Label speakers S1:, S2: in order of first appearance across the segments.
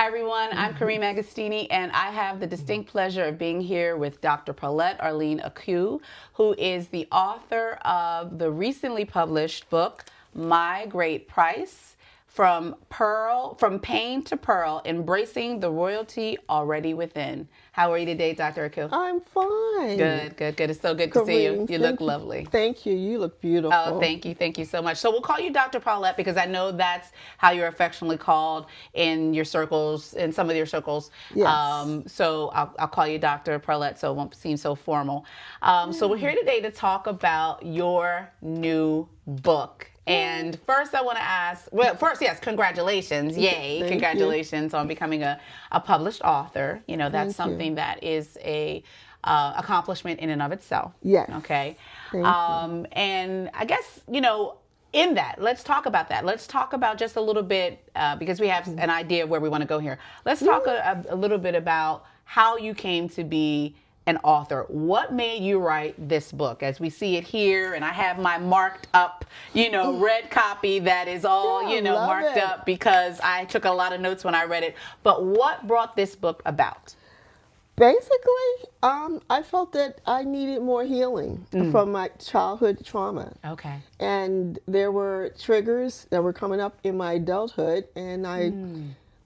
S1: Hi, everyone. I'm Kareem Agostini, and I have the distinct pleasure of being here with Dr. Paulette Arlene Accoo, who is the author of the recently published book, My Great Price, from pain to pearl, embracing the royalty already within. How are you today, Dr. Accoo?
S2: I'm fine.
S1: Good. It's so good to see you. You look
S2: you.
S1: lovely.
S2: Thank you. You look beautiful.
S1: Oh, thank you so much. So we'll call you Dr. Paulette because I know that's how you're affectionately called in your circles, in some of your circles.
S2: Yes.
S1: So I'll call you Dr. Paulette so it won't seem so formal. So we're here today to talk about your new book. And first I want to ask, well, first, yes, congratulations. Yay.
S2: Thank
S1: Congratulations on becoming a published author. You know, that's
S2: Thank you.
S1: something that is a accomplishment in and of itself.
S2: Yes.
S1: Okay.
S2: Thank you.
S1: And I guess, in that, let's talk about that. Let's talk about just a little bit, because we have an idea of where we want to go here. Let's talk a little bit about how you came to be an author. What made you write this book? As we see it here, and I have my marked up, red copy that is all,
S2: love
S1: marked
S2: it.
S1: up because I took a lot of notes when I read it. But what brought this book about?
S2: Basically, I felt that I needed more healing from my childhood trauma.
S1: Okay.
S2: And there were triggers that were coming up in my adulthood, and I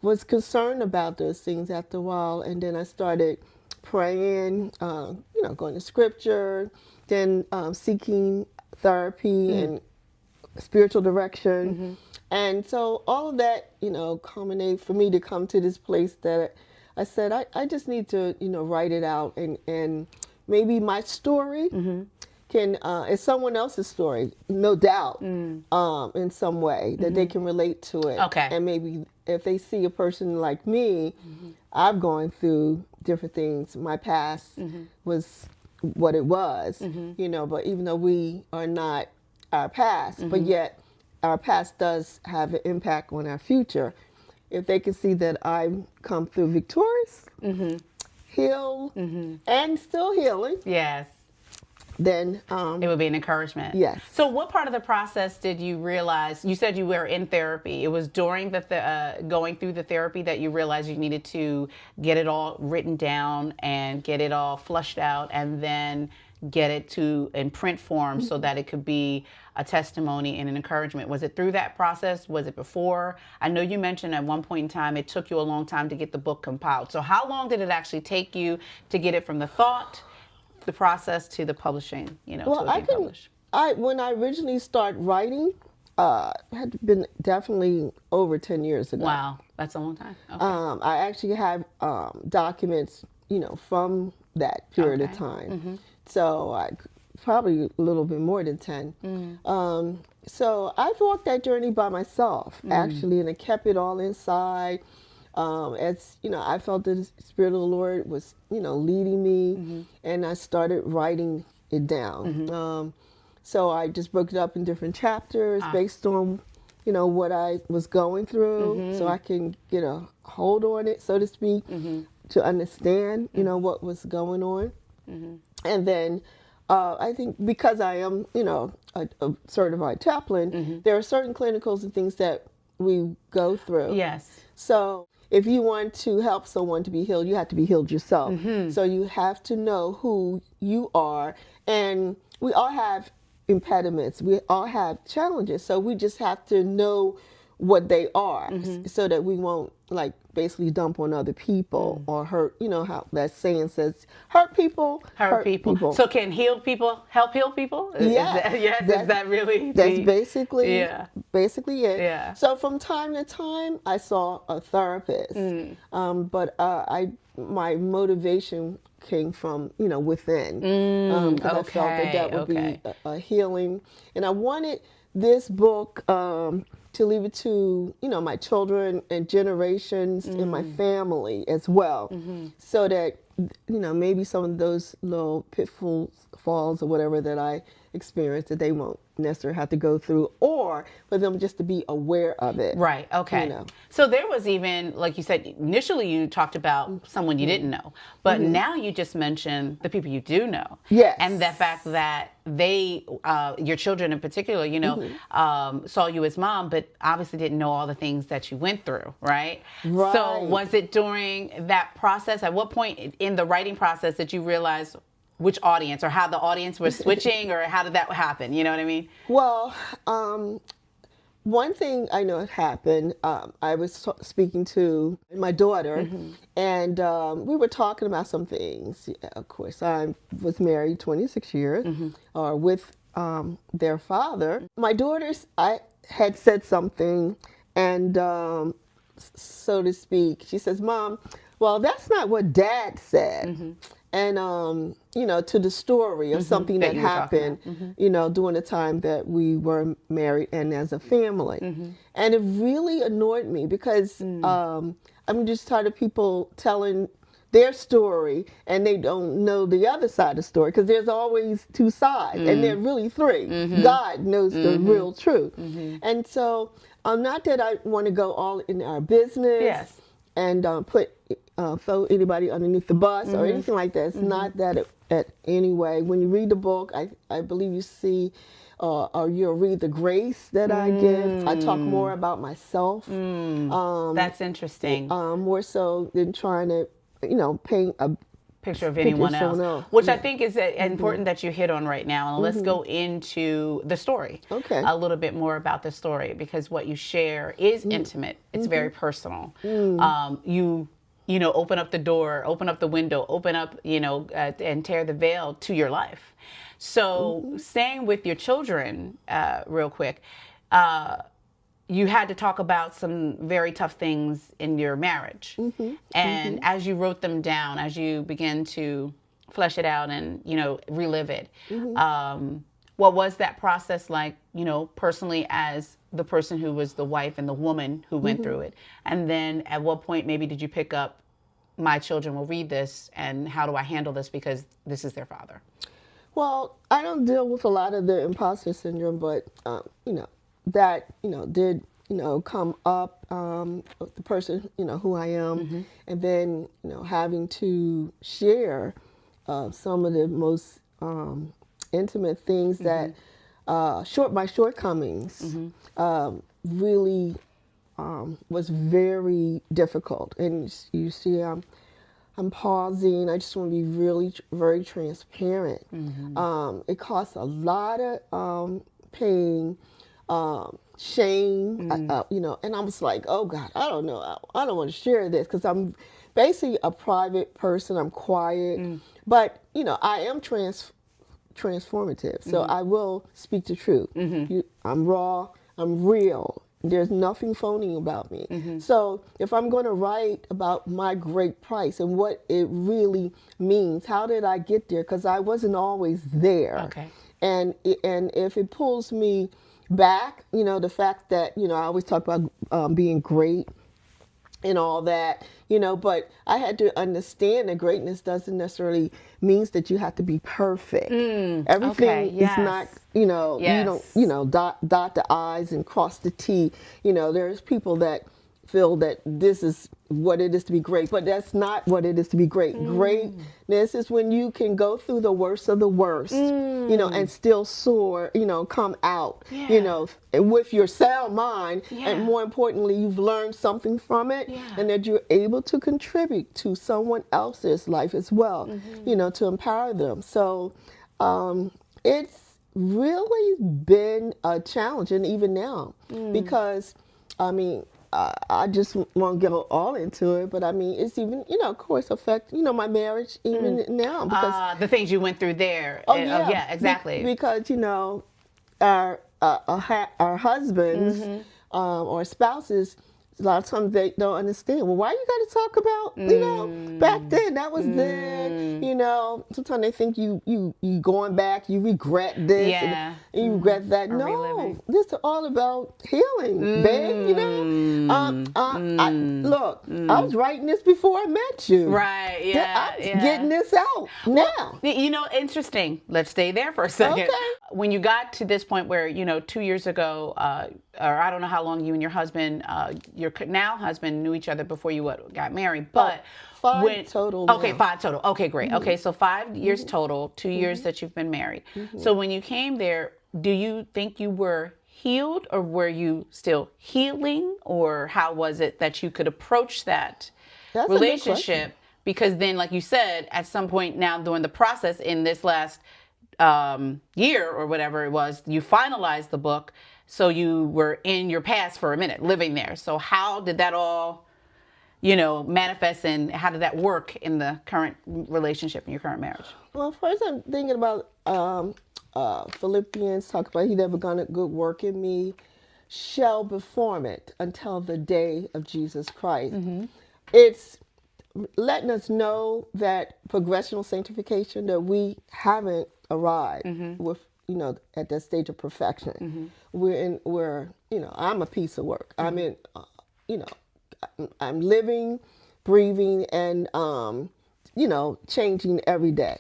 S2: was concerned about those things after a while. And then I started praying, going to scripture, then seeking therapy and spiritual direction. And so all of that, culminated for me to come to this place that I said, I just need to, write it out, and maybe my story can, is someone else's story, no doubt, in some way that they can relate to it.
S1: Okay.
S2: And maybe if they see a person like me, I've gone through different things. My past was what it was, but even though we are not our past, but yet our past does have an impact on our future. If they can see that I've come through victorious, healed, and still healing,
S1: Yes.
S2: then
S1: It would be an encouragement.
S2: Yes.
S1: So what part of the process did you realize? You said you were in therapy. It was during the going through the therapy that you realized you needed to get it all written down and get it all flushed out, and then get it in print form so that it could be a testimony and an encouragement. Was it through that process? Was it before? I know you mentioned at one point in time it took you a long time to get the book compiled. So how long did it actually take you to get it from the thought, the process, to the publishing,
S2: well,
S1: to it being published?
S2: when I originally started writing, had been definitely over 10 years ago.
S1: Wow, that's a long time. Okay.
S2: I actually have documents, from that period of
S1: Okay.
S2: time. So I probably a little bit more than 10. So I've walked that journey by myself, actually, and I kept it all inside. As I felt that the Spirit of the Lord was, leading me, and I started writing it down. So I just broke it up in different chapters based on, what I was going through, so I can get a hold on it, so to speak, to understand, what was going on. And then I think because I am, a certified chaplain, there are certain clinicals and things that we go through.
S1: Yes.
S2: So if you want to help someone to be healed, you have to be healed yourself. So you have to know who you are. And we all have impediments. We all have challenges. So we just have to know what they are so that we won't basically dump on other people or hurt, how that saying says, hurt people,
S1: Hurt people. So can healed people help heal people?
S2: Yeah.
S1: Is that really?
S2: That's basically it.
S1: Yeah.
S2: So from time to time, I saw a therapist, but my motivation came from within, because I felt that would be a healing, and I wanted this book to leave it to my children and generations in my family as well, so that maybe some of those little pitfalls or whatever that I experience that they won't necessarily have to go through, or for them just to be aware of it.
S1: Right. Okay.
S2: You know.
S1: So there was even, like you said, initially you talked about someone you didn't know, but now you just mentioned the people you do know.
S2: Yes.
S1: And the fact that they, your children in particular, you know, saw you as mom, but obviously didn't know all the things that you went through, right?
S2: Right.
S1: So was it during that process, at what point in the writing process did you realize which audience, or how the audience was switching, or how did that happen? You know what I mean?
S2: Well, one thing I know had happened, I was speaking to my daughter, and we were talking about some things. Yeah, of course, I was married 26 years with their father. My daughters, I had said something, and so to speak, she says, "Mom, well, that's not what Dad said." And you know, to the story of something that
S1: you were talking
S2: happened, you know, during the time that we were married and as a family. And it really annoyed me because I'm just tired of people telling their story and they don't know the other side of the story, because there's always two sides, and there are really three. God knows the real truth. And so, not that I want to go all in our business.
S1: Yes.
S2: And throw anybody underneath the bus or anything like that. It's not that at any way. When you read the book, I believe you see, or you'll read the grace that I give. I talk more about myself.
S1: That's interesting.
S2: More so than trying to, you know, paint a
S1: picture of anyone
S2: someone
S1: else,
S2: else.
S1: which I think is important that you hit on right now. And let's go into the story.
S2: Okay.
S1: A little bit more about the story, because what you share is intimate. It's very personal. You know, open up the door, open up the window, open up, you know, and tear the veil to your life. So staying with your children, real quick, you had to talk about some very tough things in your marriage. And as you wrote them down, as you began to flesh it out and, you know, relive it, what was that process like, you know, personally, as the person who was the wife and the woman who went through it? And then at what point maybe did you pick up, my children will read this, and how do I handle this because this is their father?
S2: Well, I don't deal with a lot of the imposter syndrome, but you know, that, you know, did, you know, come up with the person, you know, who I am, and then, you know, having to share some of the most intimate things that my shortcomings really was very difficult. And you see, I'm pausing. I just want to be really very transparent. It costs a lot of pain, shame, you know, and I was like, oh God, I don't know. I don't want to share this, because I'm basically a private person. I'm quiet, but, you know, I am transformative. So I will speak the truth. I'm raw. I'm real. There's nothing phony about me. So if I'm going to write about my great price and what it really means, how did I get there? Because I wasn't always there.
S1: Okay.
S2: And if it pulls me back, you know, the fact that, you know, I always talk about being great and all that, you know, but I had to understand that greatness doesn't necessarily means that you have to be perfect. Everything is not, you know, you don't, you know, dot the I's and cross the T. You know, there's people that feel that this is what it is to be great, but that's not what it is to be great. Greatness is when you can go through the worst of the worst, you know, and still soar, you know, come out, you know, with your sound mind, and more importantly, you've learned something from it, and that you're able to contribute to someone else's life as well, you know, to empower them. So it's really been a challenge, and even now, because, I mean, I just won't get all into it, but I mean, it's even, you know, of course, affect, you know, my marriage even now, because
S1: the things you went through there. Yeah, exactly.
S2: Because, you know, our husbands or spouses a lot of times they don't understand. Well, why you got to talk about, back then, that was then, sometimes they think you going back, you regret this
S1: Yeah.
S2: and you regret that.
S1: Or
S2: No,
S1: reliving.
S2: this is all about healing, babe, look, I was writing this before I met you.
S1: Right, yeah,
S2: I'm getting this out now.
S1: Interesting. Let's stay there for a second.
S2: Okay.
S1: When you got to this point where, 2 years ago, or I don't know how long you and your husband, your now husband, knew each other before you got married, but
S2: Five total.
S1: Okay,
S2: now.
S1: 5 total. Okay, great. Okay, so 5 years total, 2 years that you've been married. So when you came there, do you think you were healed, or were you still healing, or how was it that you could approach that
S2: That's a good
S1: relationship? Because then, like you said, at some point now during the process in this last year or whatever it was, you finalized the book. So you were in your past for a minute, living there. So how did that all, manifest, and how did that work in the current relationship, in your current marriage?
S2: Well, first I'm thinking about Philippians, talk about he that begun a good work in me shall perform it until the day of Jesus Christ. It's letting us know that progressional sanctification, that we haven't arrived with, at that stage of perfection. I'm a piece of work. I'm in, I'm living, breathing, and, changing every day.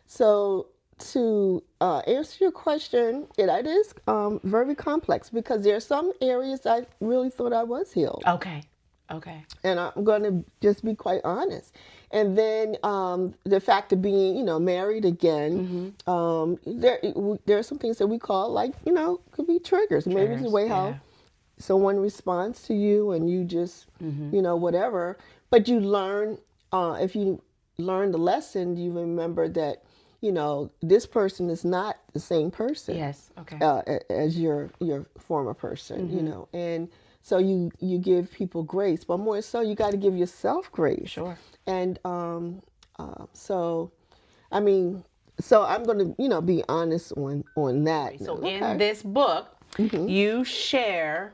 S2: So to answer your question, it is very complex, because there are some areas I really thought I was healed.
S1: Okay.
S2: And I'm going to just be quite honest. And then the fact of being, married again, there are some things that we call, like, could be triggers. Maybe it's the way how someone responds to you, and you just, whatever. But you learn, if you learn the lesson, you remember that, this person is not the same person.
S1: Yes. Okay.
S2: As your former person, and so you give people grace, but more so you got to give yourself grace.
S1: Sure.
S2: And so I'm going to be honest on that.
S1: So
S2: Okay.
S1: in this book, you share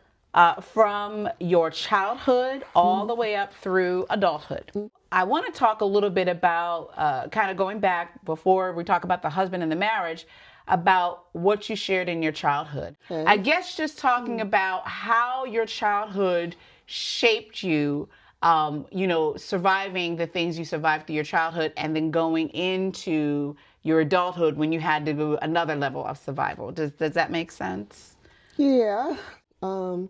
S1: from your childhood all the way up through adulthood. I want to talk a little bit about, kind of going back before we talk about the husband and the marriage, about what you shared in your childhood.
S2: Okay.
S1: I guess just talking about how your childhood shaped you, surviving the things you survived through your childhood, and then going into your adulthood when you had to do another level of survival. Does that make sense?
S2: Yeah. Well,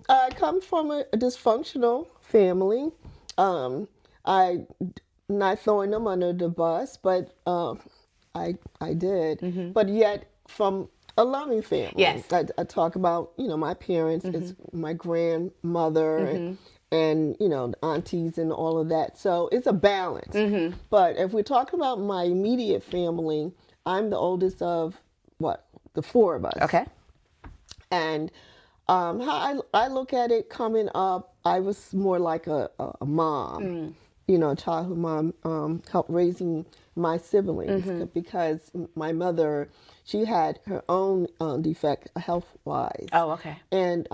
S2: I come from a dysfunctional family. I'm not throwing them under the bus, but I did. But yet from a loving family.
S1: Yes.
S2: I talk about, my parents, it's my grandmother, and the aunties and all of that. So it's a balance. But if we're talking about my immediate family, I'm the oldest of the 4 of us.
S1: Okay.
S2: And how I look at it coming up, I was more like a mom, a childhood mom, helped raising my siblings, because my mother, she had her own defect health-wise.
S1: Oh, okay.
S2: And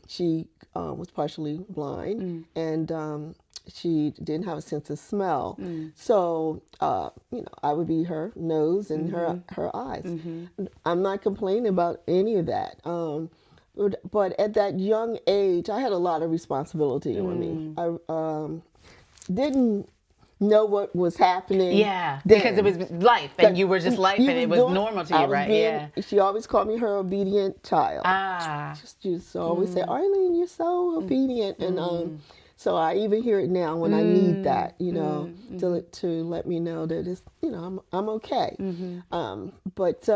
S2: she was partially blind, and she didn't have a sense of smell. So, I would be her nose and her eyes. I'm not complaining about any of that. But at that young age, I had a lot of responsibility on me. I didn't know what was happening.
S1: Yeah,
S2: then.
S1: because it was life, and you were just life, and it was normal to you, right?
S2: She always called me her obedient child. She used to always say, Arlene, you're so obedient. And so I even hear it now when I need that, to let me know that it's, I'm okay. But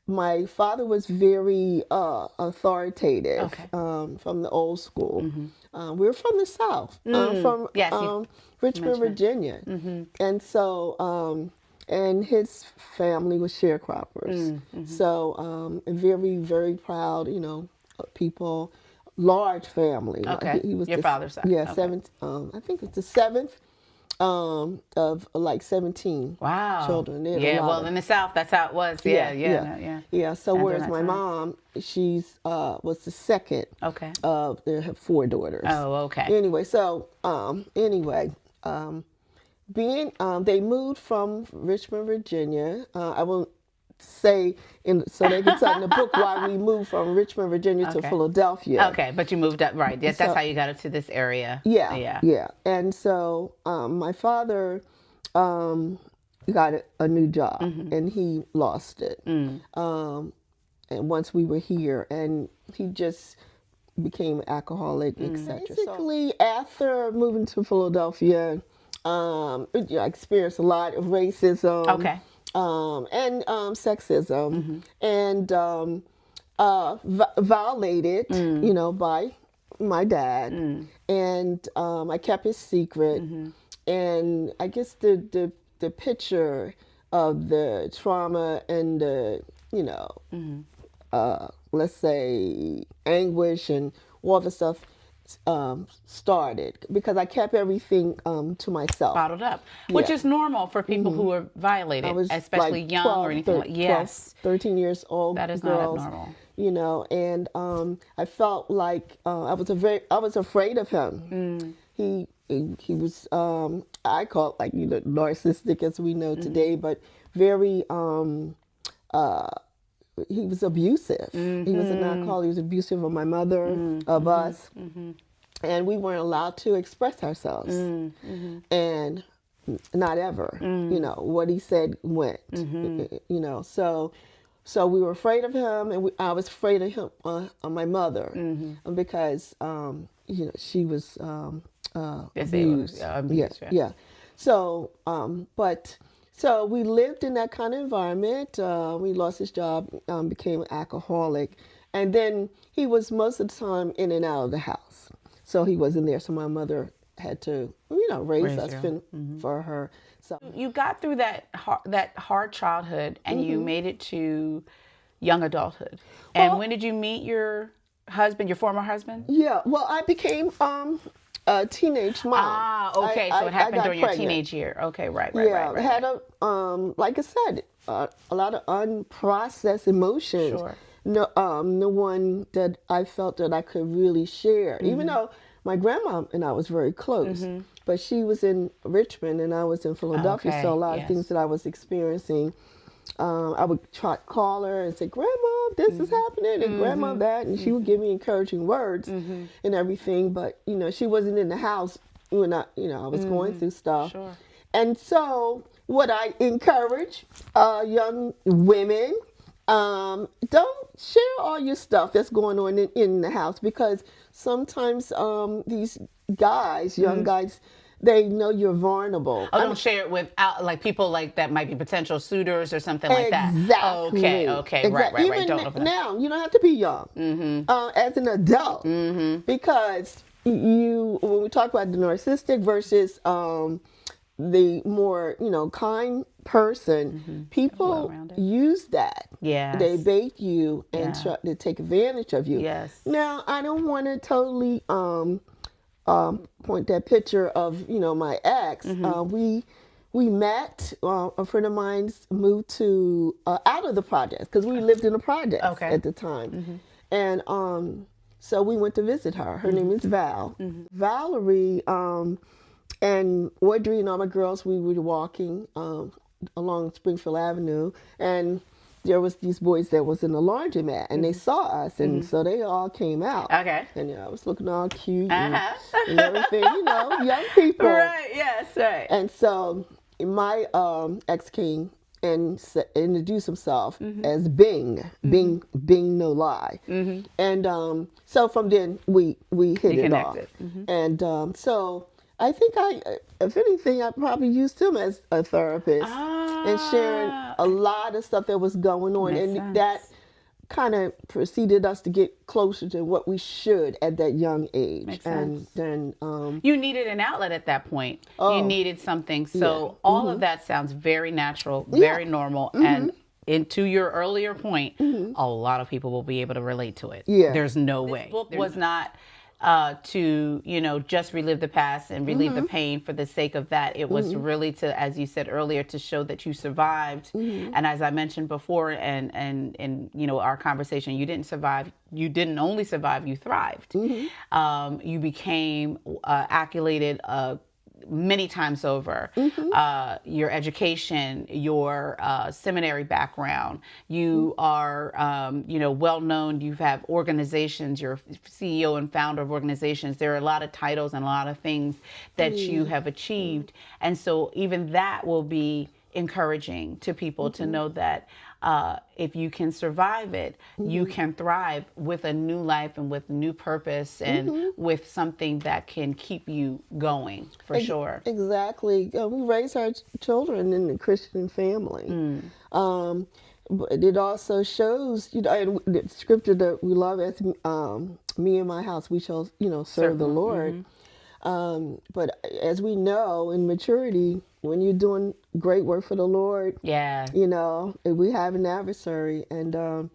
S2: my father was very authoritative, from the old school. We were from the South, from Richmond, Virginia. And so, and his family was sharecroppers. So, very, very proud, people, large family.
S1: Okay.
S2: He was
S1: your father's side.
S2: Yeah,
S1: okay.
S2: I think it's the 7th of like 17
S1: Wow.
S2: children. They had a
S1: Yeah,
S2: lot
S1: well,
S2: of-
S1: in the South, that's how it was. Yeah, yeah.
S2: yeah. So
S1: And
S2: whereas
S1: during that
S2: my
S1: time.
S2: mom, she's was the second
S1: Okay.
S2: of they have 4 daughters.
S1: Oh, okay.
S2: Anyway, so being they moved from Richmond, Virginia. I won't say so they can tell in the book why we moved from Richmond, Virginia to
S1: Okay.
S2: Philadelphia.
S1: Okay, but you moved up, right? Yes, that's
S2: So-
S1: how you got into this area.
S2: Yeah. And so my father got a new job and he lost it. And once we were here, and he just became an alcoholic, etc. Basically, after moving to Philadelphia, I experienced a lot of racism.
S1: Okay.
S2: And sexism, and violated, by my dad, and I kept his secret, and I guess the picture of the trauma and the let's say anguish and all the stuff started because I kept everything to myself.
S1: Bottled up, which
S2: Yeah.
S1: is normal for people who are violated,
S2: I was
S1: especially
S2: like
S1: young
S2: 12,
S1: or anything like
S2: 12, 13 years old.
S1: That is
S2: girls,
S1: not abnormal.
S2: And I felt like I was afraid of him. He was I call it like narcissistic as we know today, but very he was abusive. He was an alcoholic. He was abusive of my mother, of us, and we weren't allowed to express ourselves. And not ever. What he said went. So we were afraid of him, and I was afraid of him, my mother, because she was abused. Yeah. So, so we lived in that kind of environment. We lost his job, became an alcoholic, and then he was most of the time in and out of the house. So he wasn't there. So my mother had to, raise us, fend for her. So
S1: You got through that hard childhood, and you made it to young adulthood. And when did you meet your husband, your former husband?
S2: yeah, well, I became a teenage mom.
S1: Ah, okay. So it happened during your teenage year. Okay, right.
S2: Yeah, had a like I said, a lot of unprocessed emotions.
S1: Sure.
S2: No one that I felt that I could really share. Even though my grandma and I was very close, but she was in Richmond and I was in Philadelphia,
S1: Okay,
S2: so a lot
S1: yes.
S2: of things that I was experiencing, I would try to call her and say, "Grandma, this is happening," and "Grandma, that," and she would give me encouraging words and everything. But she wasn't in the house when I was going through stuff.
S1: Sure.
S2: And so, what I encourage young women, don't share all your stuff that's going on in the house, because sometimes these guys, young guys, they know you're vulnerable.
S1: Oh, don't share it with people like that might be potential suitors or something like that.
S2: Exactly.
S1: Okay. Right.
S2: Even
S1: Don't open up.
S2: now, you don't have to be young. As an adult, because when we talk about the narcissistic versus the more kind person, people
S1: well-rounded.
S2: use that.
S1: Yes.
S2: They bait you and try to take advantage of you.
S1: Yes.
S2: Now, I don't want to totally point that picture of my ex. We met. A friend of mine's moved to out of the projects because we lived in the projects at the time, and so we went to visit her. Her name is Val. Valerie and Audrey and all my girls. We were walking along Springfield Avenue, and there was these boys that was in the laundromat, and they saw us, and so they all came out.
S1: Okay.
S2: And I was looking all cute and everything, young people.
S1: Right. Yes. Right.
S2: And so my ex came and introduced himself as Bing, Bing no lie. And so from then we hit it off. And so I think if anything, I probably used him as a therapist and sharing a lot of stuff that was going on.
S1: Makes
S2: and
S1: sense.
S2: That kind of preceded us to get closer to what we should at that young age.
S1: Makes
S2: and
S1: sense.
S2: then
S1: You needed an outlet at that point. You needed something. So all of that sounds very natural, very normal, and to your earlier point, a lot of people will be able to relate to it.
S2: Yeah.
S1: There's no way. This book was not to, just relive the past and relieve the pain for the sake of that. It was really to, as you said earlier, to show that you survived. And as I mentioned before, and our conversation, you didn't survive. You didn't only survive, you thrived. You became accoladed many times over. Your education, your seminary background, you are, well known. You have organizations. You're CEO and founder of organizations. There are a lot of titles and a lot of things that you have achieved, and so even that will be encouraging to people to know that if you can survive it, you can thrive with a new life and with new purpose and with something that can keep you going for sure.
S2: Exactly. We raise our children in the Christian family. But it also shows, and the scripture that we love as me and my house, we shall, serve the Lord. But as we know in maturity, when you're doing great work for the Lord, we have an adversary. And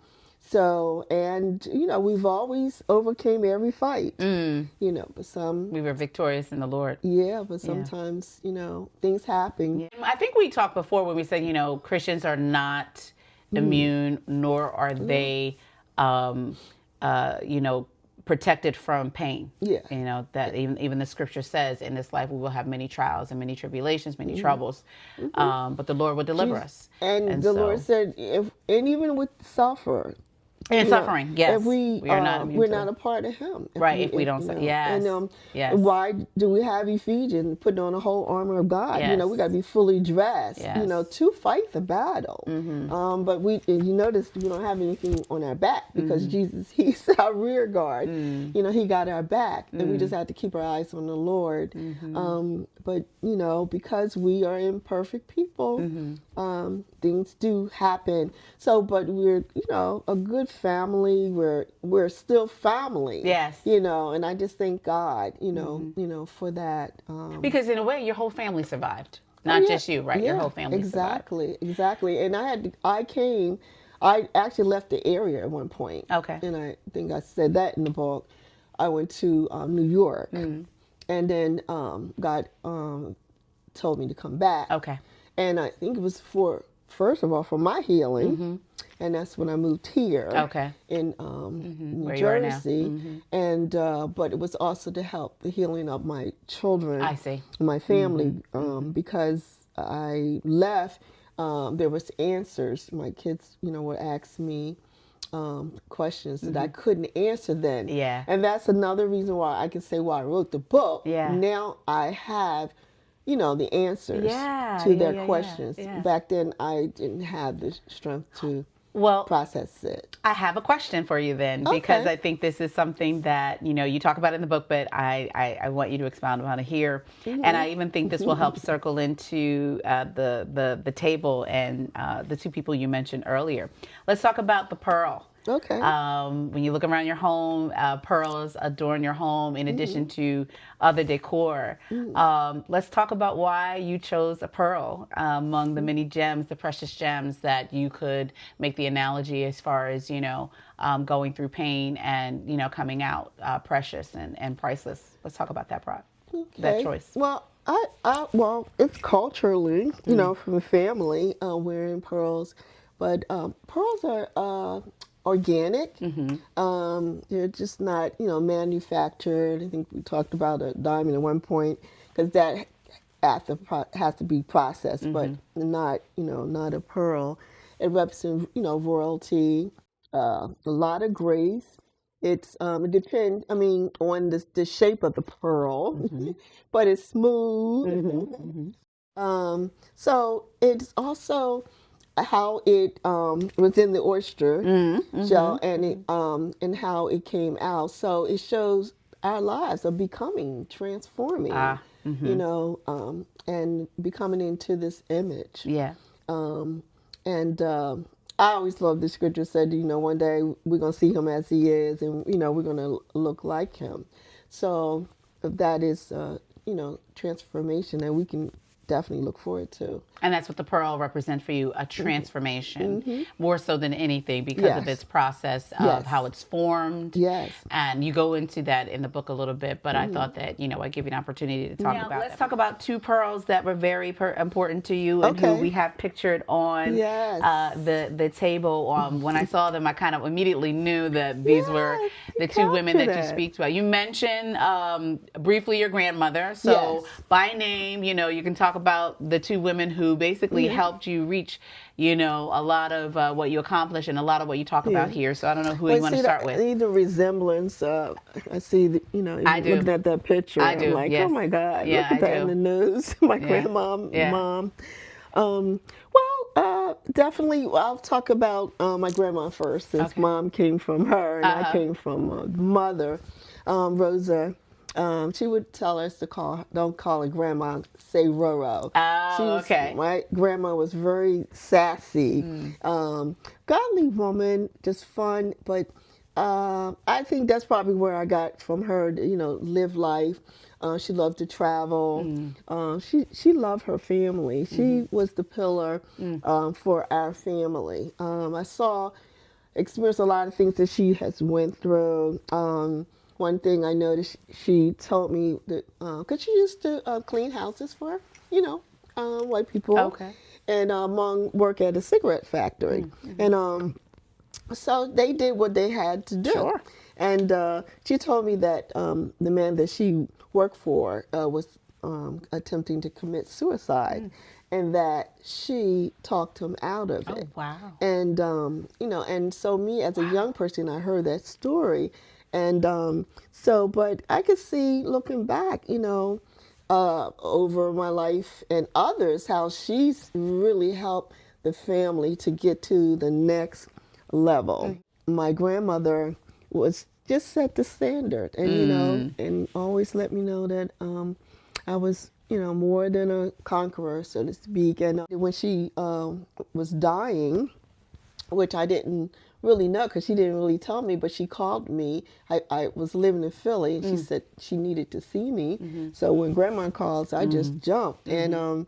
S2: we've always overcame every fight, but
S1: we were victorious in the Lord.
S2: Yeah, but sometimes, things happen.
S1: Yeah. I think we talked before when we said, Christians are not immune, nor are they, protected from pain.
S2: Yeah.
S1: That even the scripture says in this life we will have many trials and many tribulations, many troubles. But the Lord will deliver us.
S2: And the Lord said, and even with suffering,
S1: and suffering, yes,
S2: if we
S1: are not
S2: we're not a part of Him,
S1: right? If we don't, yes.
S2: And why do we have Ephesians putting on the whole armor of God?
S1: Yes.
S2: We got to be fully dressed,
S1: yes.
S2: To fight the battle. But you notice we don't have anything on our back because Jesus, He's our rear guard. He got our back, and we just have to keep our eyes on the Lord. But because we are imperfect people, things do happen. So, but we're a good family. We're still family.
S1: Yes.
S2: And I just thank God, for that.
S1: Because in a way, your whole family survived, not just you, right? Your whole family survived.
S2: Exactly. And I actually left the area at one point.
S1: Okay.
S2: And I think I said that in the book. I went to New York, and then God told me to come back.
S1: Okay.
S2: And I think it was first of all, for my healing. And that's when I moved here.
S1: Okay.
S2: In New Jersey. And but it was also to help the healing of my children.
S1: I see.
S2: My family, because I left, there was answers. My kids, would ask me questions that I couldn't answer then.
S1: Yeah.
S2: And that's another reason why I can say why I wrote the book.
S1: Yeah.
S2: Now I have the answers to their questions.
S1: Yeah.
S2: Back then, I didn't have the strength to process it.
S1: I have a question for you then, because I think this is something that, you talk about in the book, but I want you to expound upon it here. And I even think this will help circle into the table and the two people you mentioned earlier. Let's talk about the pearl.
S2: Okay.
S1: When you look around your home, pearls adorn your home in addition to other decor. Let's talk about why you chose a pearl among the many gems, the precious gems that you could make the analogy as far as, going through pain and, coming out precious and priceless. Let's talk about that that choice.
S2: Well, well, it's culturally, from the family wearing pearls, but pearls are organic. They're just not, manufactured. I think we talked about a diamond at one point, because that has to be processed, but not, not a pearl. It represents, royalty, a lot of grace. It depends, on the shape of the pearl, but it's smooth. So it's also how it was in the oyster shell, and it and how it came out. So it shows our lives are becoming, transforming, and becoming into this image.
S1: Yeah.
S2: I always love the scripture said, one day we're gonna see Him as He is, and we're gonna look like Him. So that is transformation, and we can definitely look forward to.
S1: And that's what the pearl represents for you, a transformation, more so than anything because of
S2: Yes.
S1: its process of
S2: Yes.
S1: how it's formed.
S2: Yes.
S1: And you go into that in the book a little bit, but I thought that, I'd give you an opportunity to talk about Let's talk about two pearls that were very important to you and who
S2: Okay.
S1: we have pictured on
S2: Yes.
S1: the table. When I saw them, I kind of immediately knew that these were
S2: Yes,
S1: the two women that you
S2: confident.
S1: speak about. You mentioned briefly your grandmother. So
S2: Yes.
S1: by name, you can talk about the two women who basically helped you reach, a lot of what you accomplished and a lot of what you talk about here. So I don't know who you want to start with.
S2: The resemblance. I see,
S1: I do.
S2: looking at that picture.
S1: I do,
S2: I'm like,
S1: yes.
S2: oh my God,
S1: Yeah,
S2: look at
S1: I
S2: that
S1: do.
S2: in the news. My grandma, mom. Definitely, I'll talk about my grandma first, since mom came from her and I came from mother, Rosa. She would tell us to don't call her grandma, say Roro.
S1: Okay.
S2: My grandma was very sassy, godly woman, just fun, but I think that's probably where I got from her, live life. She loved to travel. She loved her family. She was the pillar for our family. Experienced a lot of things that she has went through. One thing I noticed, she told me that because she used to clean houses for, white people.
S1: Okay.
S2: And work at a cigarette factory. And so they did what they had to do.
S1: Sure.
S2: And she told me that the man that she worked for was attempting to commit suicide, and that she talked him out of it.
S1: Wow.
S2: And and so me as a young person, I heard that story, and but I could see looking back, over my life and others, how she's really helped the family to get to the next level. My grandmother was just set the standard, and and always let me know that I was, more than a conqueror, so to speak. And when she was dying, which I didn't really know because she didn't really tell me, but she called me. I was living in Philly, and she said she needed to see me. So when grandma calls, I just jumped. And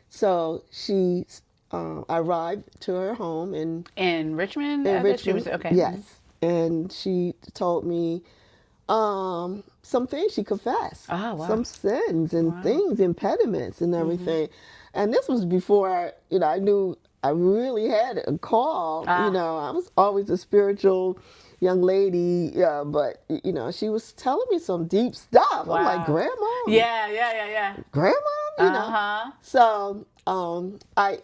S2: so she arrived to her home
S1: In Richmond?
S2: in Richmond.
S1: Okay.
S2: Yes. And she told me some things she confessed.
S1: Oh, wow.
S2: Some sins and things, impediments and everything. And this was before I knew I really had a call. I was always a spiritual young lady, but she was telling me some deep stuff.
S1: Wow.
S2: I'm like, Grandma?
S1: Yeah.
S2: Grandma? So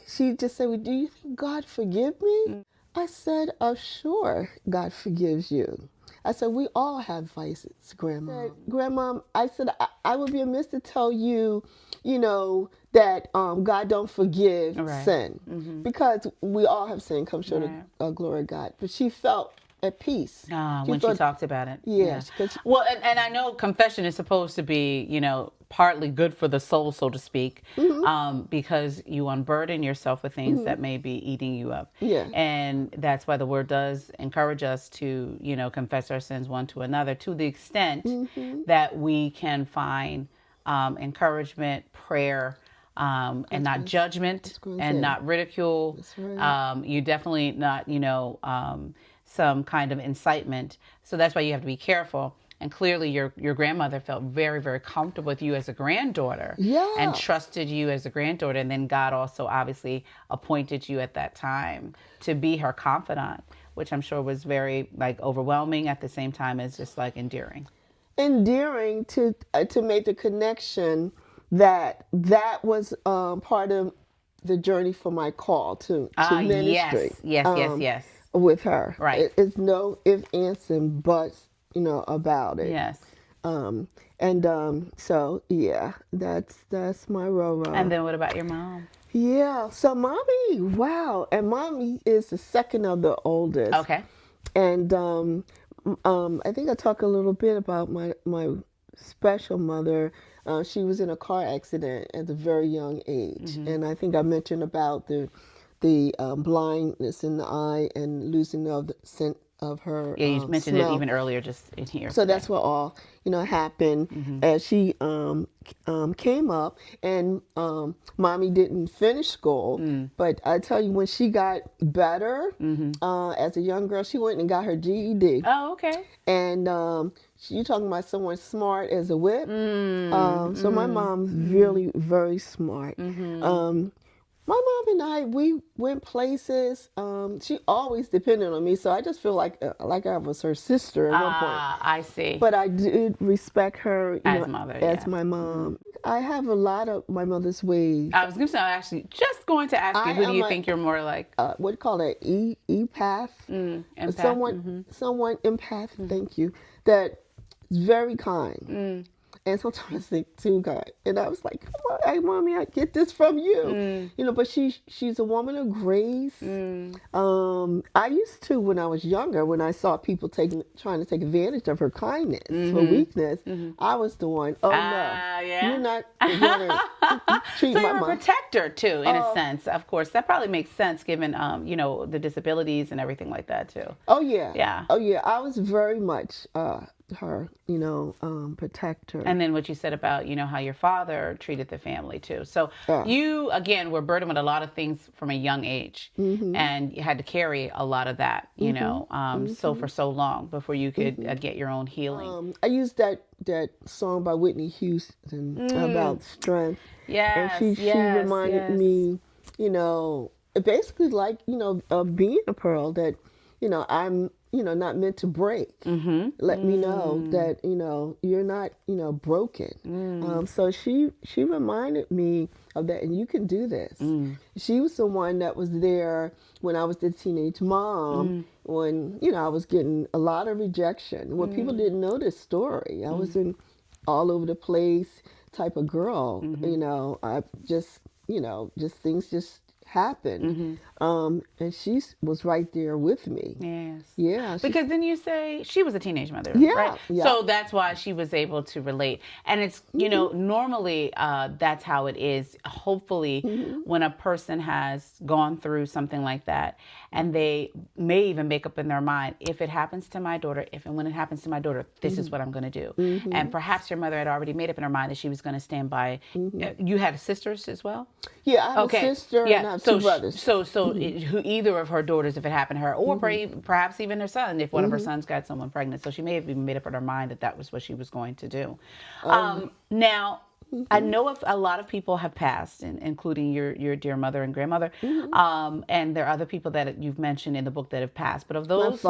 S2: she just said, well, do you think God forgive me? I said, oh, sure, God forgives you. I said, we all have vices, Grandma. Grandma, I said, I would be amiss to tell you, that God don't forgive sin. Because we all have sin, come short of glory of God. But she felt at peace.
S1: When she talked about it.
S2: Yes.
S1: Well, and I know confession is supposed to be, partly good for the soul, so to speak, because you unburden yourself with things that may be eating you up.
S2: Yeah.
S1: And that's why the word does encourage us to, confess our sins one to another to the extent that we can find encouragement, prayer, and not judgment and not ridicule.
S2: That's right.
S1: You definitely not, some kind of incitement. So that's why you have to be careful. And clearly your grandmother felt very, very comfortable with you as a granddaughter.
S2: Yeah.
S1: And trusted you as a granddaughter. And then God also obviously appointed you at that time to be her confidant, which I'm sure was very overwhelming at the same time as just endearing.
S2: Endearing to make the connection that was part of the journey for my call to ministry.
S1: Yes.
S2: With her.
S1: Right.
S2: It's no ifs, ands, and buts, about it.
S1: Yes.
S2: So yeah, that's my Roro.
S1: And then what about your mom?
S2: Yeah. So mommy, wow. And mommy is the second of the oldest.
S1: Okay.
S2: And I think I talk a little bit about my special mother. She was in a car accident at a very young age, and I think I mentioned about the blindness in the eye and losing of the of her
S1: Yeah, you mentioned
S2: smell.
S1: it even earlier, just in here.
S2: So that's what all happened as she came up, and mommy didn't finish school. But I tell you, when she got better as a young girl, she went and got her GED.
S1: Oh, okay.
S2: And you talking about someone smart as a whip. So my mom's really very smart. My mom and I, we went places. She always depended on me, so I just feel like I was her sister at one point.
S1: I see.
S2: But I did respect her,
S1: As mother,
S2: as
S1: yeah.
S2: my mom. I have a lot of my mother's ways.
S1: I was going to say, I'm actually just going to ask you, who do you think you're more like?
S2: What do you call that? Empath.
S1: Empath.
S2: Someone empath. Thank you. That is very kind. And sometimes I think too kind. And I was like, come on, hey, mommy, I get this from you. But she's a woman of grace. I used to, when I was younger, when I saw people trying to take advantage of her kindness for weakness, I was the one, oh no,
S1: Yeah.
S2: you're not going to treat
S1: So
S2: my
S1: you're a
S2: mom.
S1: protector too, in a sense. Of course, that probably makes sense given, the disabilities and everything like that too.
S2: Oh yeah.
S1: Yeah.
S2: Oh yeah. I was very much her, protector.
S1: And then what you said about, how your father treated the family too. So you, again, were burdened with a lot of things from a young age, and you had to carry a lot of that, so for so long before you could get your own healing.
S2: I used that song by Whitney Houston about strength.
S1: Yes,
S2: And she reminded me, basically like, being a pearl, that, I'm, not meant to break. Let me know that, you're not, broken. So she reminded me of that, and you can do this. She was the one that was there when I was the teenage mom, when, I was getting a lot of rejection, when people didn't know this story. I was in all over the place type of girl, I just, just things just happened. And she was right there with me.
S1: Yes.
S2: Yeah.
S1: Because then you say she was a teenage mother, right?
S2: Yeah.
S1: So that's why she was able to relate. And it's, normally that's how it is. Hopefully, when a person has gone through something like that, and they may even make up in their mind, if it happens to my daughter, if and when it happens to my daughter, this is what I'm going to do. And perhaps your mother had already made up in her mind that she was going to stand by. You had sisters as well?
S2: Yeah, I have a sister and I have two brothers.
S1: So who either of her daughters, if it happened to her, or perhaps even her son, if one of her sons got someone pregnant. So she may have even made up in her mind that that was what she was going to do. Now, I know a lot of people have passed, including your dear mother and grandmother, and there are other people that you've mentioned in the book that have passed. But of those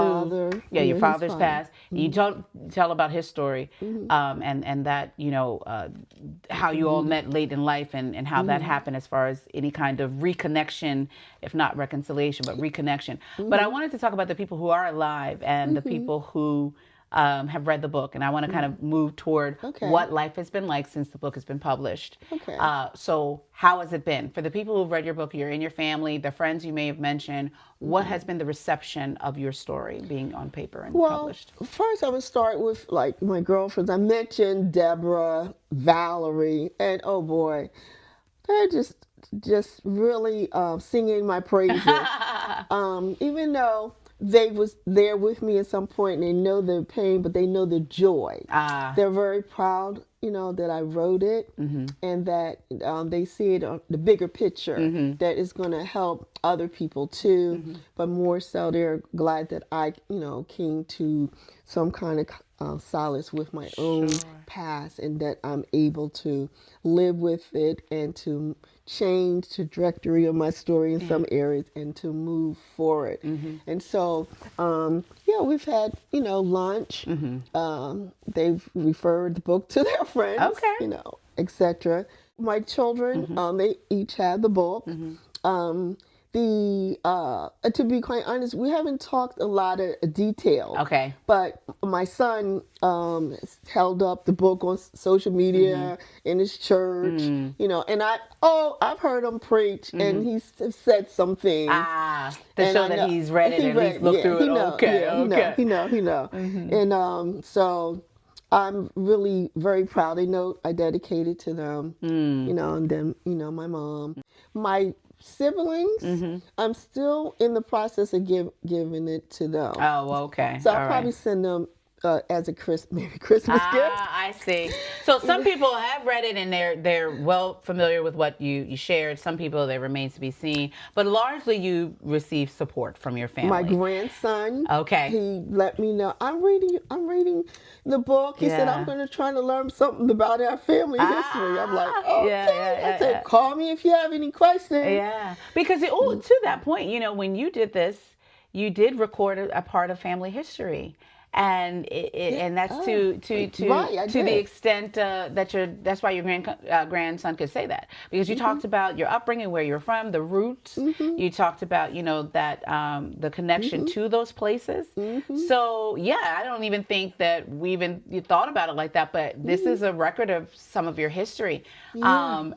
S1: your father's passed. You tell about his story, and that how you all met late in life, and how that happened as far as any kind of reconnection, if not reconciliation, but reconnection. But I wanted to talk about the people who are alive and the people who have read the book, and I want to kind of move toward what life has been like since the book has been published. So how has it been for the people who've read your book? You're in your family, the friends you may have mentioned. What has been the reception of your story being on paper and published?
S2: First I would start with like my girlfriends. I mentioned Deborah, Valerie, and oh boy, they're just really singing my praises. Even though they was there with me at some point, and they know the pain, but they know the joy. They're very proud, that I wrote it, and that they see it on the bigger picture, that is going to help other people too. But more so, they're glad that I, came to some kind of solace with my own past, and that I'm able to live with it and to change the trajectory of my story in some areas and to move forward. And so, we've had, lunch. They've referred the book to their friends, etc. My children, they each have the book. To be quite honest, we haven't talked a lot of detail. But my son held up the book on social media in his church, and I've heard him preach, and he's said some things.
S1: To show that he's read it and at least looked through it.
S2: He know. And so I'm really very proud. They know I dedicated to them, and then, my mom. My siblings, I'm still in the process of giving it to them.
S1: Oh, okay.
S2: So
S1: All
S2: I'll
S1: right.
S2: probably send them as a maybe Christmas gift.
S1: Ah, I see. So some people have read it and they're well familiar with what you shared. Some people, there remains to be seen. But largely you receive support from your family.
S2: My grandson,
S1: Okay.
S2: he let me know, I'm reading the book. He said, I'm going to try to learn something about our family history. I'm like, okay. I said, call me if you have any questions.
S1: Yeah. Because to that point, when you did this, you did record a part of family history. And and that's to the extent that's why your grandson could say that, because you talked about your upbringing, where you're from, the roots. You talked about that the connection to those places. So yeah, I don't even think that you thought about it like that, but this is a record of some of your history, and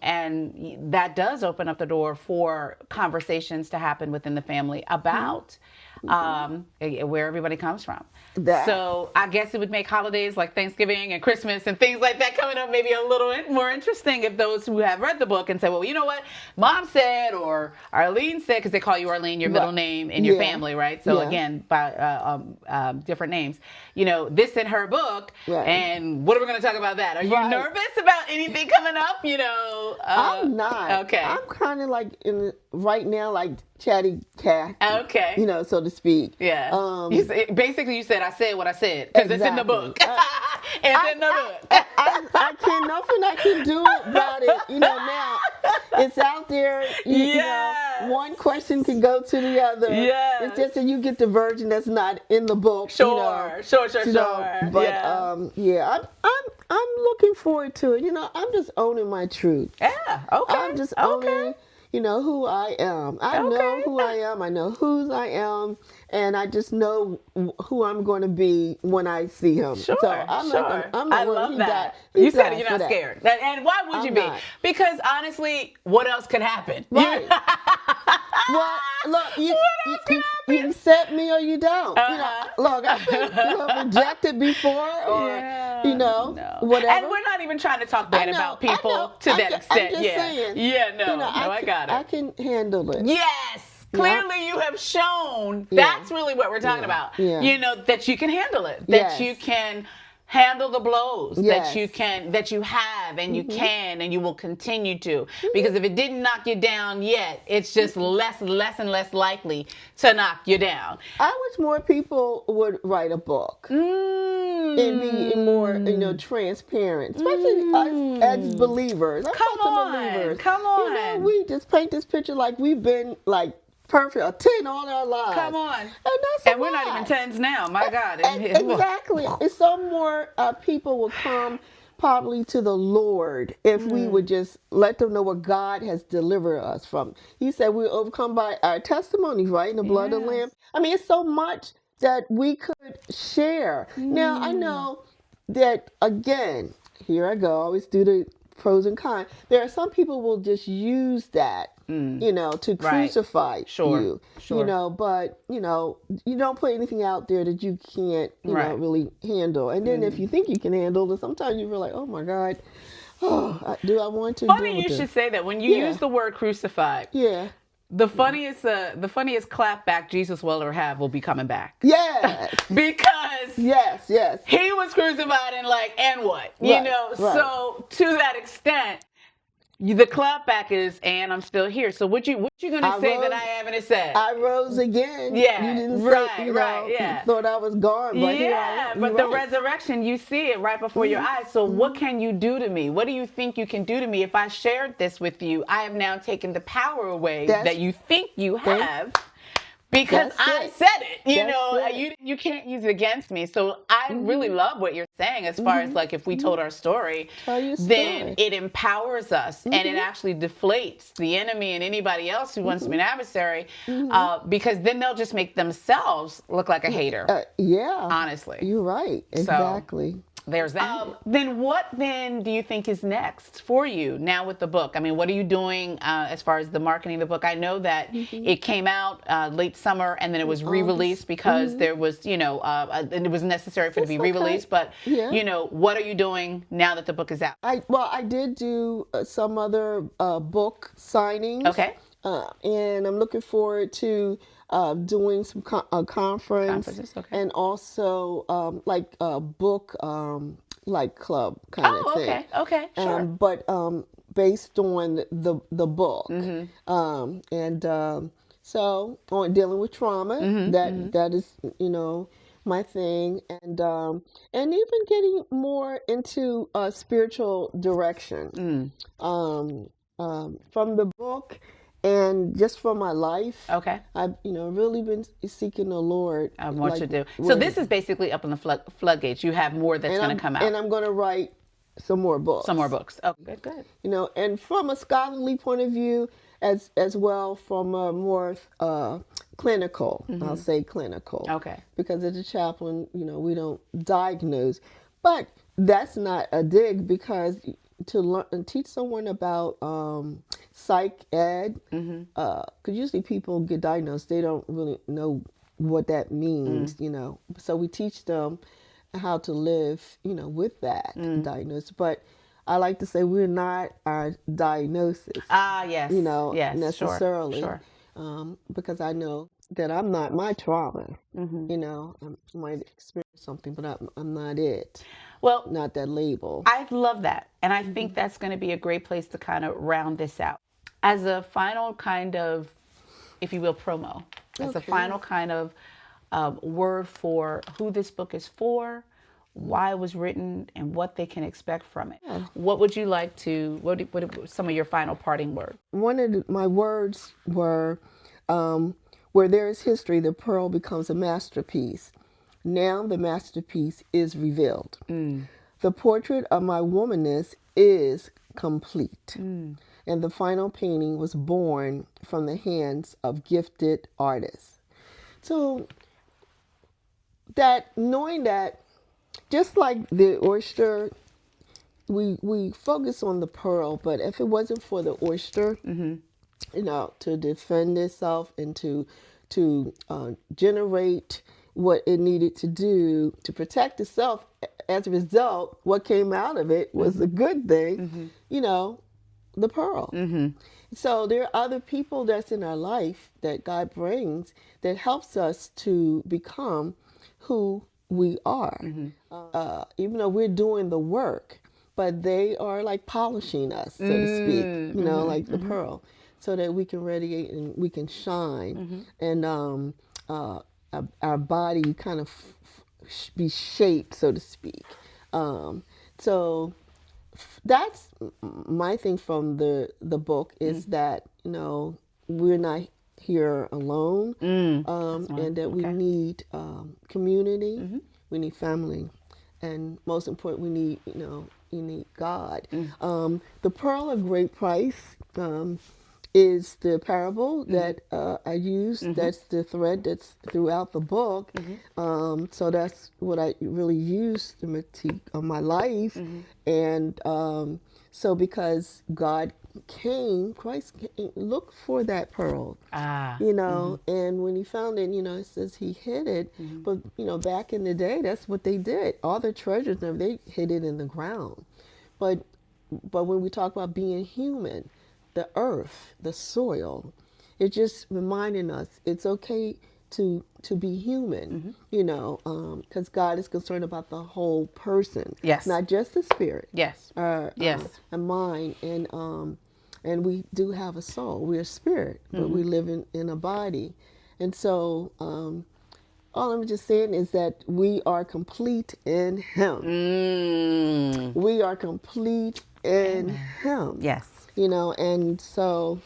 S1: that does open up the door for conversations to happen within the family about where everybody comes from. So I guess it would make holidays like Thanksgiving and Christmas and things like that coming up maybe a little more interesting if those who have read the book and say, well, you know what Mom said or Arlene said, because they call you Arlene, your middle name in your family, right? So again, by different names, this in her book, and what are we going to talk about that? Are you nervous about anything coming up?
S2: I'm not.
S1: Okay.
S2: I'm kind of like right now, like chatty cat.
S1: Okay.
S2: So to speak.
S1: Yeah. Basically, you said I said what I said because it's in the book. It's in the book.
S2: I can't. Nothing I can do about it. Now it's out there. One question can go to the other. Yeah. It's just that you get the version that's not in the book.
S1: Sure.
S2: But I'm looking forward to it. I'm just owning my truth.
S1: Yeah. Okay.
S2: I'm just owning. Who I am. I know who I am. I know whose I am. And I just know who I'm going to be when I see him.
S1: Sure,
S2: so I'm not
S1: I love that. You said you're not scared. And why would you be?
S2: Not.
S1: Because honestly, what else could happen?
S2: Right. Well, look, you accept me or you don't. Look, I've been rejected before or, whatever.
S1: And we're not even trying to talk bad about people to that extent.
S2: I'm just saying.
S1: Yeah, no, I got it.
S2: I can handle it.
S1: Yes. Clearly you have shown that's really what we're talking about. That you can handle it. That you can handle the blows. That you have and you can and you will continue to. Because if it didn't knock you down yet, it's just less and less likely to knock you down.
S2: I wish more people would write a book. And be more, transparent, especially us as believers.
S1: Come on.
S2: We just paint this picture like we've been like perfect, a 10 all our lives.
S1: Come on.
S2: And that's
S1: and we're not even 10s now. My God.
S2: Exactly. And some more people will come probably to the Lord if we would just let them know what God has delivered us from. He said we overcome by our testimonies, right? In the blood of the Lamb. I mean, it's so much that we could share. Now, I know that, again, here I go, I always do the pros and cons. There are some people will just use that, to crucify you. Sure. But, you don't put anything out there that you can't, really handle. And then if you think you can handle it, sometimes you feel like, oh my God, do I want to
S1: Funny you should say that. When you use the word crucified.
S2: Yeah.
S1: The funniest clapback Jesus will ever have will be coming back.
S2: Yes.
S1: Because
S2: yes,
S1: he was crucified and what?
S2: Right.
S1: So to that extent, the clapback is, and I'm still here. So what you gonna say that I haven't said?
S2: I rose again.
S1: Yeah.
S2: You didn't
S1: say,
S2: you thought I was gone, but here I am.
S1: But the resurrection, you see it right before your eyes. So what can you do to me? What do you think you can do to me? If I shared this with you, I have now taken the power away that you think you have. Because I said it, you can't use it against me. So I really love what you're saying as far as like if we told our story, then it empowers us and it actually deflates the enemy and anybody else who wants to be an adversary, because then they'll just make themselves look like a hater. Honestly.
S2: You're right. Exactly.
S1: So, there's that. Then what do you think is next for you now with the book? I mean, what are you doing as far as the marketing of the book? I know that it came out late summer and then it was re-released because there was, and it was necessary for it to be re-released. But, what are you doing now that the book is out?
S2: I did do some other book signings.
S1: Okay.
S2: And I'm looking forward to doing some a conference,
S1: Conferences, okay.
S2: and also like a book like club kind of
S1: Oh,
S2: thing.
S1: okay, okay, sure.
S2: But based on the book, and so on dealing with trauma, that is, my thing, and even getting more into spiritual direction, from the book and just from my life.
S1: Okay.
S2: I've really been seeking the Lord,
S1: What
S2: like
S1: to do. So
S2: where
S1: this is basically up on the floodgates. You have more that's going to come out.
S2: and I'm going to write some more books.
S1: Some more books. Oh, good, good.
S2: And from a scholarly point of view, as well, from a more clinical, I'll say clinical.
S1: Okay.
S2: Because as a chaplain, we don't diagnose, but that's not a dig, because to learn and teach someone about psych ed, because usually people get diagnosed, they don't really know what that means, So we teach them how to live, with that diagnosis. But I like to say we're not our diagnosis.
S1: Ah, yes. Yes,
S2: necessarily.
S1: Sure.
S2: Because I know that I'm not my trauma. I might experience something, but I'm not it.
S1: Well,
S2: Not that label.
S1: I love that. And I think that's going to be a great place to kind of round this out. As a final kind of, if you will, promo, as a final kind of word for who this book is for, why it was written, and what they can expect from it. What would you like to, what are some of your final parting words?
S2: One of my words were, where there is history, the pearl becomes a masterpiece. Now the masterpiece is revealed. The portrait of my womanness is complete. And the final painting was born from the hands of gifted artists. So that, knowing that, just like the oyster, we focus on the pearl, but if it wasn't for the oyster, to defend itself and to generate what it needed to do to protect itself, as a result, what came out of it was a good thing, the pearl. So there are other people that's in our life that God brings that helps us to become who we are. Even though we're doing the work, but they are like polishing us, so to speak, like the pearl, so that we can radiate and we can shine, and our body kind of be shaped, so to speak. So that's my thing from the book, is that we're not here alone, and that we need community, we need family, and most important, we need you need God. The pearl of great price is the parable that I use. That's the thread that's throughout the book. So that's what I really use to critique of my life. And so because God came, Christ came, look for that pearl. And when he found it, it says he hid it. But back in the day, that's what they did. All the treasures, they hid it in the ground. But when we talk about being human, the earth, the soil, it's just reminding us it's okay to be human, because God is concerned about the whole person, not just the spirit, a mind, and we do have a soul. We're a spirit, but we live in a body, and so all I'm just saying is that we are complete in Him. We are complete in Him.
S1: Yes.
S2: And so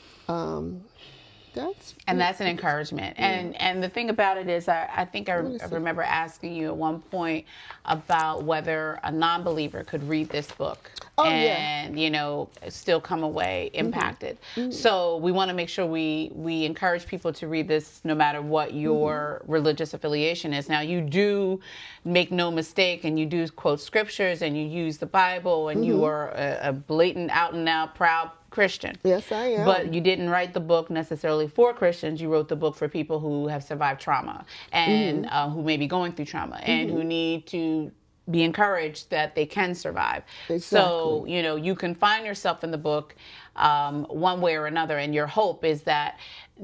S2: that's
S1: an encouragement. And the thing about it is, I think I remember asking you at one point about whether a non-believer could read this book and still come away impacted. So we want to make sure we encourage people to read this no matter what your religious affiliation is. Now, you do make no mistake, and you do quote scriptures, and you use the Bible, and you are a blatant, out and out, proud Christian.
S2: Yes, I am.
S1: But you didn't write the book necessarily for Christians. You wrote the book for people who have survived trauma, and who may be going through trauma, and who need to be encouraged that they can survive.
S2: Exactly.
S1: So, you can find yourself in the book one way or another. And your hope is that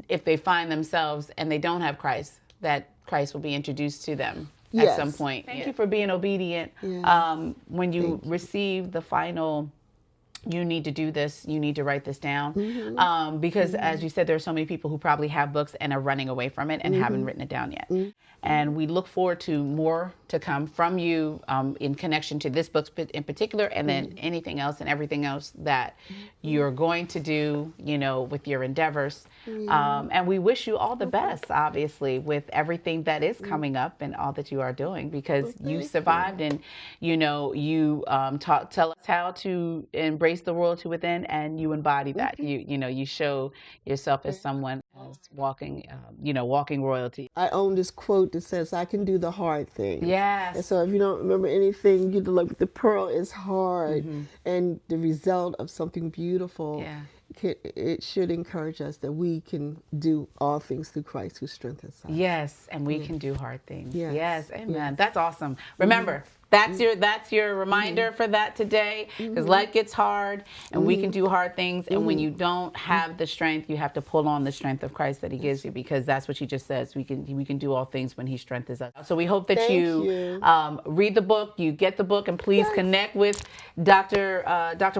S1: if they find themselves and they don't have Christ, that Christ will be introduced to them at some point. Thank you for being obedient. When you receive the final, you need to do this, you need to write this down. Because as you said, there are so many people who probably have books and are running away from it and haven't written it down yet. And we look forward to more to come from you in connection to this book in particular, and then anything else and everything else that you're going to do, you know, with your endeavors. And we wish you all the best, obviously, with everything that is coming up and all that you are doing, because you survived and, you know, you tell us how to embrace the royalty within, and you embody that. You know, you show yourself as someone as walking, you know, walking royalty.
S2: I own this quote that says, "I can do the hard thing."
S1: Yes.
S2: And so if you don't remember anything, you look, the pearl is hard, and the result of something beautiful. It should encourage us that we can do all things through Christ who strengthens us.
S1: Yes, and we can do hard things. Yes, amen.
S2: Yes.
S1: That's awesome. Remember, that's your reminder for that today, because life gets hard and we can do hard things, and when you don't have the strength, you have to pull on the strength of Christ that he gives you, because that's what he just says. We can do all things when he strengthens us. So we hope that you read the book, you get the book, and please connect with Dr.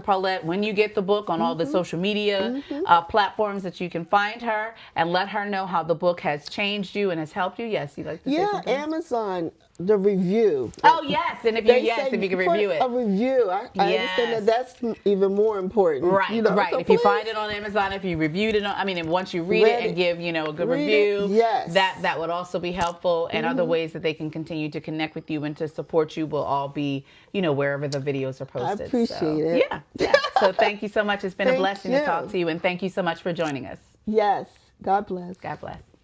S1: Paulette when you get the book on all the social media platforms that you can find her, and let her know how the book has changed you and has helped you. Yes, you like to say something?
S2: Amazon, the review.
S1: Oh yes, and if you can review it.
S2: A review. I understand that's even more important.
S1: Right,
S2: you know,
S1: right.
S2: so
S1: if you find it on Amazon, if you reviewed it on, and once you read it and give, you know, a good review, that would also be helpful. And other ways that they can continue to connect with you and to support you will all be, you know, wherever the videos are posted.
S2: I appreciate it.
S1: Yeah. So thank you so much. It's been a blessing to talk to you, and thank you so much for joining us.
S2: Yes. God bless.
S1: God bless.